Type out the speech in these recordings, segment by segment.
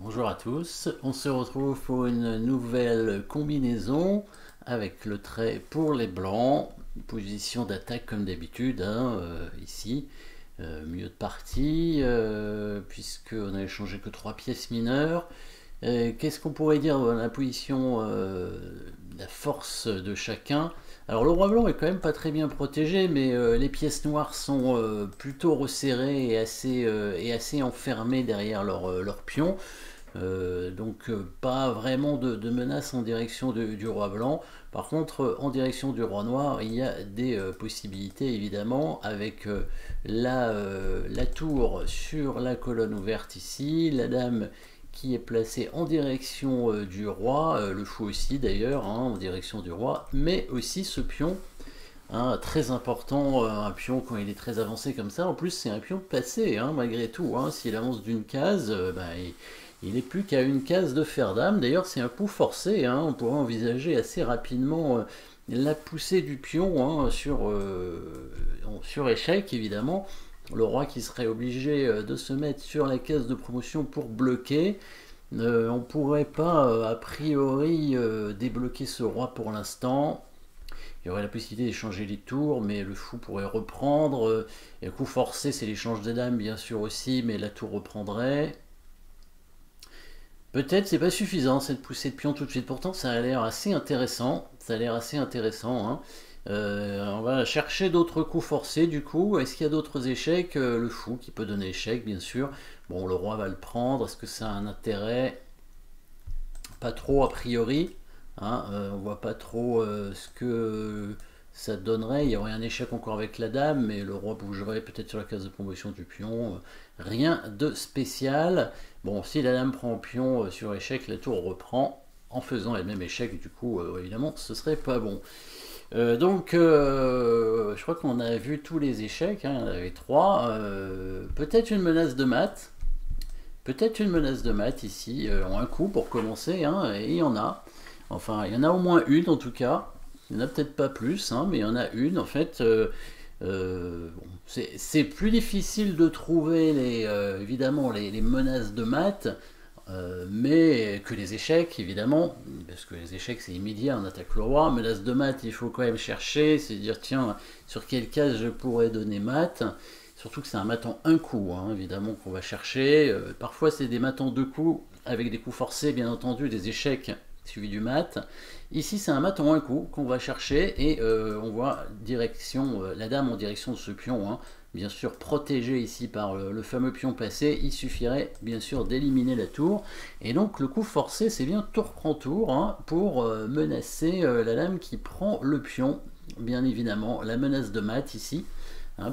Bonjour à tous, on se retrouve pour une nouvelle combinaison avec le trait pour les blancs, position d'attaque comme d'habitude, ici, milieu de partie, puisqu'on n'a échangé que 3 pièces mineures. Qu'est-ce qu'on pourrait dire de la position, la force de chacun? Alors le roi blanc est quand même pas très bien protégé, mais les pièces noires sont plutôt resserrées et assez enfermées derrière leur pion. Pas vraiment de menace en direction du roi blanc. Par contre, en direction du roi noir, il y a des possibilités évidemment avec la tour sur la colonne ouverte ici, la dame qui est placée en direction du roi, le fou aussi d'ailleurs, en direction du roi, mais aussi ce pion, très important, un pion quand il est très avancé comme ça. En plus, c'est un pion passé, malgré tout. S'il avance d'une case, il n'est plus qu'à une case de fer dame. D'ailleurs, c'est un coup forcé. On pourrait envisager assez rapidement la poussée du pion sur échec, évidemment. Le roi qui serait obligé de se mettre sur la case de promotion pour bloquer. On ne pourrait pas, a priori, débloquer ce roi pour l'instant. Il y aurait la possibilité d'échanger les tours, mais le fou pourrait reprendre. Et le coup forcé, c'est l'échange des dames, bien sûr aussi, mais la tour reprendrait. Peut-être c'est pas suffisant cette poussée de pion tout de suite. Pourtant, ça a l'air assez intéressant. Ça a l'air assez intéressant. On va chercher d'autres coups forcés du coup. Est-ce qu'il y a d'autres échecs? Le fou qui peut donner échec, bien sûr. Bon, le roi va le prendre. Est-ce que ça a un intérêt? Pas trop a priori. On voit pas trop ce que ça donnerait. Il y aurait un échec encore avec la dame, mais le roi bougerait peut-être sur la case de promotion du pion. Rien de spécial. Bon, si la dame prend pion sur échec, la tour reprend en faisant elle-même échec. Du coup, évidemment, ce serait pas bon. Je crois qu'on a vu tous les échecs. Il y en avait trois. Peut-être une menace de mat. Peut-être une menace de mat ici, en un coup pour commencer, et il y en a. Enfin, il y en a au moins une en tout cas. Il n'y en a peut-être pas plus, mais il y en a une. En fait, bon, c'est plus difficile de trouver évidemment les menaces de maths, mais que les échecs, évidemment, parce que les échecs c'est immédiat, on attaque le roi. Menace de maths, il faut quand même chercher, c'est dire tiens, sur quelle case je pourrais donner maths. Surtout que c'est un mat en un coup, évidemment, qu'on va chercher. Parfois c'est des mats en deux coups, avec des coups forcés, bien entendu, des échecs suivi du mat. Ici, c'est un mat en un coup qu'on va chercher et on voit direction, la dame en direction de ce pion. Bien sûr, protégé ici par le fameux pion passé, il suffirait bien sûr d'éliminer la tour. Et donc, le coup forcé, c'est bien tour prend tour pour menacer la dame qui prend le pion. Bien évidemment, la menace de mat ici.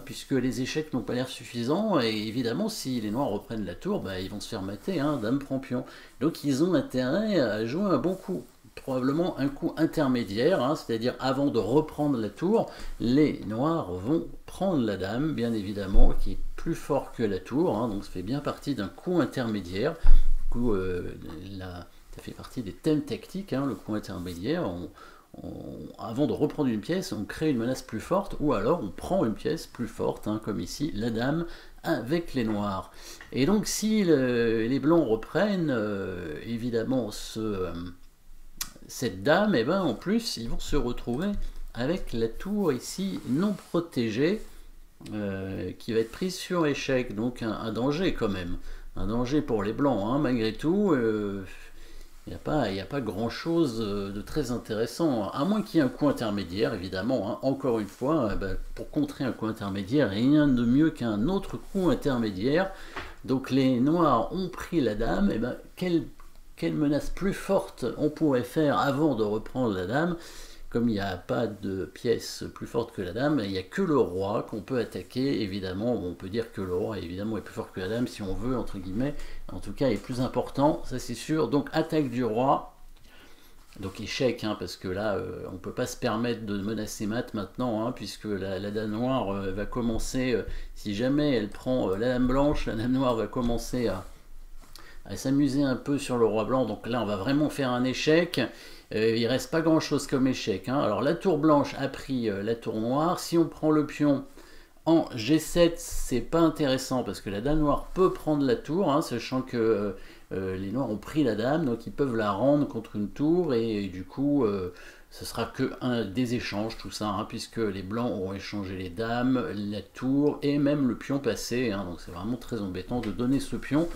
Puisque les échecs n'ont pas l'air suffisants, et évidemment, si les noirs reprennent la tour, ils vont se faire mater, dame prend pion. Donc ils ont intérêt à jouer un bon coup, probablement un coup intermédiaire, c'est-à-dire avant de reprendre la tour, les noirs vont prendre la dame, bien évidemment, qui est plus fort que la tour, donc ça fait bien partie d'un coup intermédiaire. Coup, ça fait partie des thèmes tactiques, le coup intermédiaire. Avant de reprendre une pièce, on crée une menace plus forte, ou alors on prend une pièce plus forte, comme ici, la dame avec les noirs. Et donc si les blancs reprennent, évidemment, cette dame, en plus, ils vont se retrouver avec la tour ici non protégée, qui va être prise sur échec, donc un danger quand même. Un danger pour les blancs, malgré tout. Il n'y a pas grand chose de très intéressant, à moins qu'il y ait un coup intermédiaire, évidemment. Encore une fois, pour contrer un coup intermédiaire, rien de mieux qu'un autre coup intermédiaire. Donc les noirs ont pris la dame, quelle menace plus forte on pourrait faire avant de reprendre la dame? Comme il n'y a pas de pièce plus forte que la dame, il n'y a que le roi qu'on peut attaquer, évidemment. On peut dire que le roi, évidemment, est plus fort que la dame, si on veut, entre guillemets. En tout cas, est plus important, ça c'est sûr. Donc, attaque du roi. Donc, échec, parce que là, on ne peut pas se permettre de menacer mat maintenant, puisque la dame noire va commencer, si jamais elle prend la dame blanche, la dame noire va commencer à s'amuser un peu sur le roi blanc. Donc là, on va vraiment faire un échec. Il reste pas grand chose comme échec. Alors la tour blanche a pris la tour noire. Si on prend le pion, En G7, c'est pas intéressant parce que la dame noire peut prendre la tour, hein, sachant que les noirs ont pris la dame, donc ils peuvent la rendre contre une tour, et du coup, ce sera que des échanges, tout ça, hein, puisque les blancs auront échangé les dames, la tour et même le pion passé, hein, donc c'est vraiment très embêtant de donner ce pion.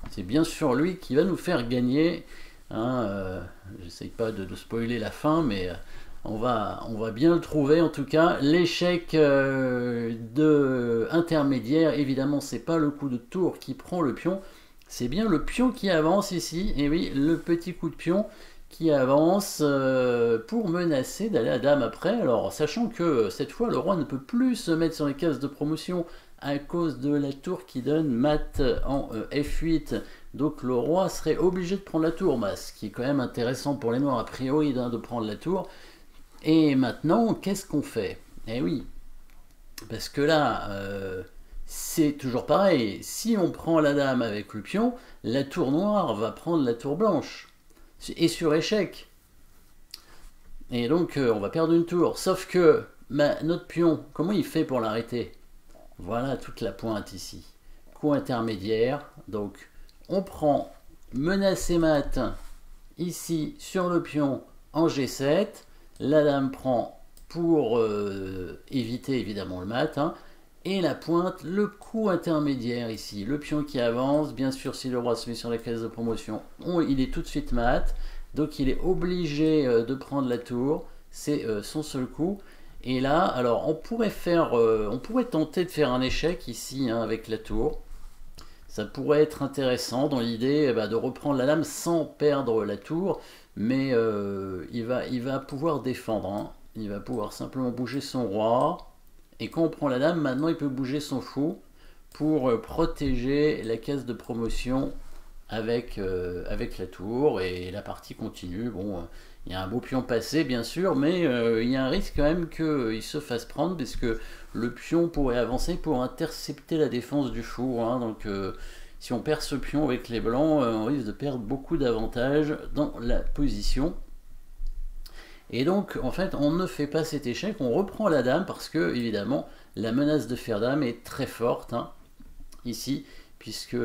C'est bien sûr lui qui va nous faire gagner. Hein, j'essaye pas de spoiler la fin, mais on va bien le trouver en tout cas. L'échec intermédiaire, évidemment, c'est pas le coup de tour qui prend le pion, c'est bien le pion qui avance ici. Et oui, le petit coup de pion qui avance pour menacer d'aller à dame après. Alors, sachant que cette fois, le roi ne peut plus se mettre sur les cases de promotion à cause de la tour qui donne mat en F8. Donc le roi serait obligé de prendre la tour, bah, ce qui est quand même intéressant pour les noirs a priori, hein, de prendre la tour. Et maintenant, qu'est-ce qu'on fait? Eh oui, parce que là, c'est toujours pareil. Si on prend la dame avec le pion, la tour noire va prendre la tour blanche. Et sur échec. Et donc, on va perdre une tour. Sauf que notre pion, comment il fait pour l'arrêter? Voilà toute la pointe ici. Coup intermédiaire. Donc, on prend menace et mat ici sur le pion en G7. La dame prend pour éviter évidemment le mat. Hein, et la pointe, le coup intermédiaire ici. Le pion qui avance. Bien sûr, si le roi se met sur la case de promotion, il est tout de suite mat. Donc, il est obligé de prendre la tour. C'est son seul coup. Et là, alors, on pourrait tenter de faire un échec ici, hein, avec la tour. Ça pourrait être intéressant dans l'idée de reprendre la dame sans perdre la tour, mais il va pouvoir défendre. Hein. Il va pouvoir simplement bouger son roi. Et quand on prend la dame, maintenant il peut bouger son fou pour protéger la case de promotion avec la tour. Et la partie continue. Bon, il y a un beau pion passé bien sûr, mais il y a un risque quand même qu'il se fasse prendre, parce que le pion pourrait avancer pour intercepter la défense du fou. Hein, donc si on perd ce pion avec les blancs, on risque de perdre beaucoup d'avantages dans la position. Et donc en fait on ne fait pas cet échec, on reprend la dame parce que évidemment la menace de fer dame est très forte, hein, ici, puisque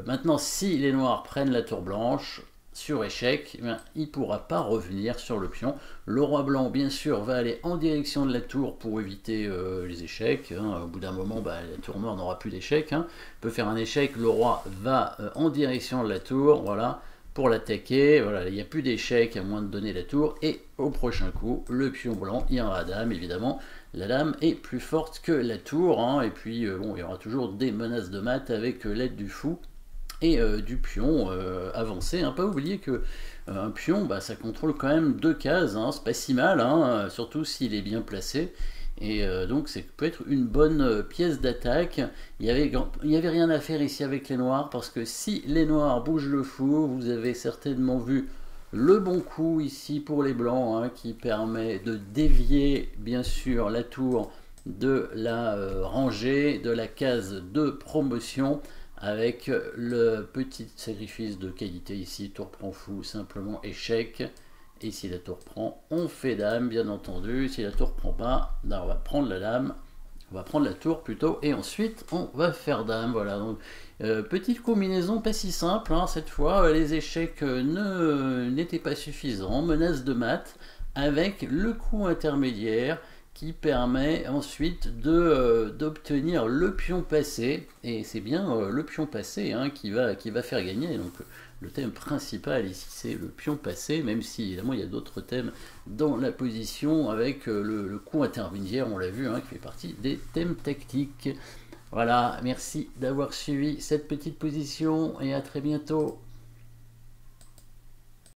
maintenant si les noirs prennent la tour blanche, sur échec, il ne pourra pas revenir sur le pion. Le roi blanc, bien sûr, va aller en direction de la tour pour éviter les échecs. Hein. Au bout d'un moment, la tour noire n'aura plus d'échecs. Hein. Il peut faire un échec, le roi va en direction de la tour, voilà, pour l'attaquer. Voilà, il n'y a plus d'échecs à moins de donner la tour. Et au prochain coup, le pion blanc ira à dame, évidemment. La dame est plus forte que la tour. Hein. Et puis, bon, il y aura toujours des menaces de mat avec l'aide du fou et du pion avancé. Hein. Pas oublier que un pion, ça contrôle quand même 2 cases, hein. C'est pas si mal, hein, surtout s'il est bien placé. Et donc ça peut être une bonne pièce d'attaque. Il y avait rien à faire ici avec les noirs, parce que si les noirs bougent le fou, vous avez certainement vu le bon coup ici pour les blancs, hein, qui permet de dévier bien sûr la tour de la rangée de la case de promotion, avec le petit sacrifice de qualité ici. Tour prend fou, simplement échec. Et si la tour prend, on fait dame, bien entendu. Si la tour prend pas, on va prendre la dame, on va prendre la tour plutôt, et ensuite on va faire dame. Voilà, donc petite combinaison pas si simple, hein, cette fois. Les échecs n'étaient pas suffisants. Menace de mat avec le coup intermédiaire qui permet ensuite d'obtenir le pion passé. Et c'est bien le pion passé, hein, qui va faire gagner. Donc le thème principal ici, c'est le pion passé, même si évidemment il y a d'autres thèmes dans la position, avec le coup intermédiaire, on l'a vu, hein, qui fait partie des thèmes tactiques. Voilà, merci d'avoir suivi cette petite position, et à très bientôt.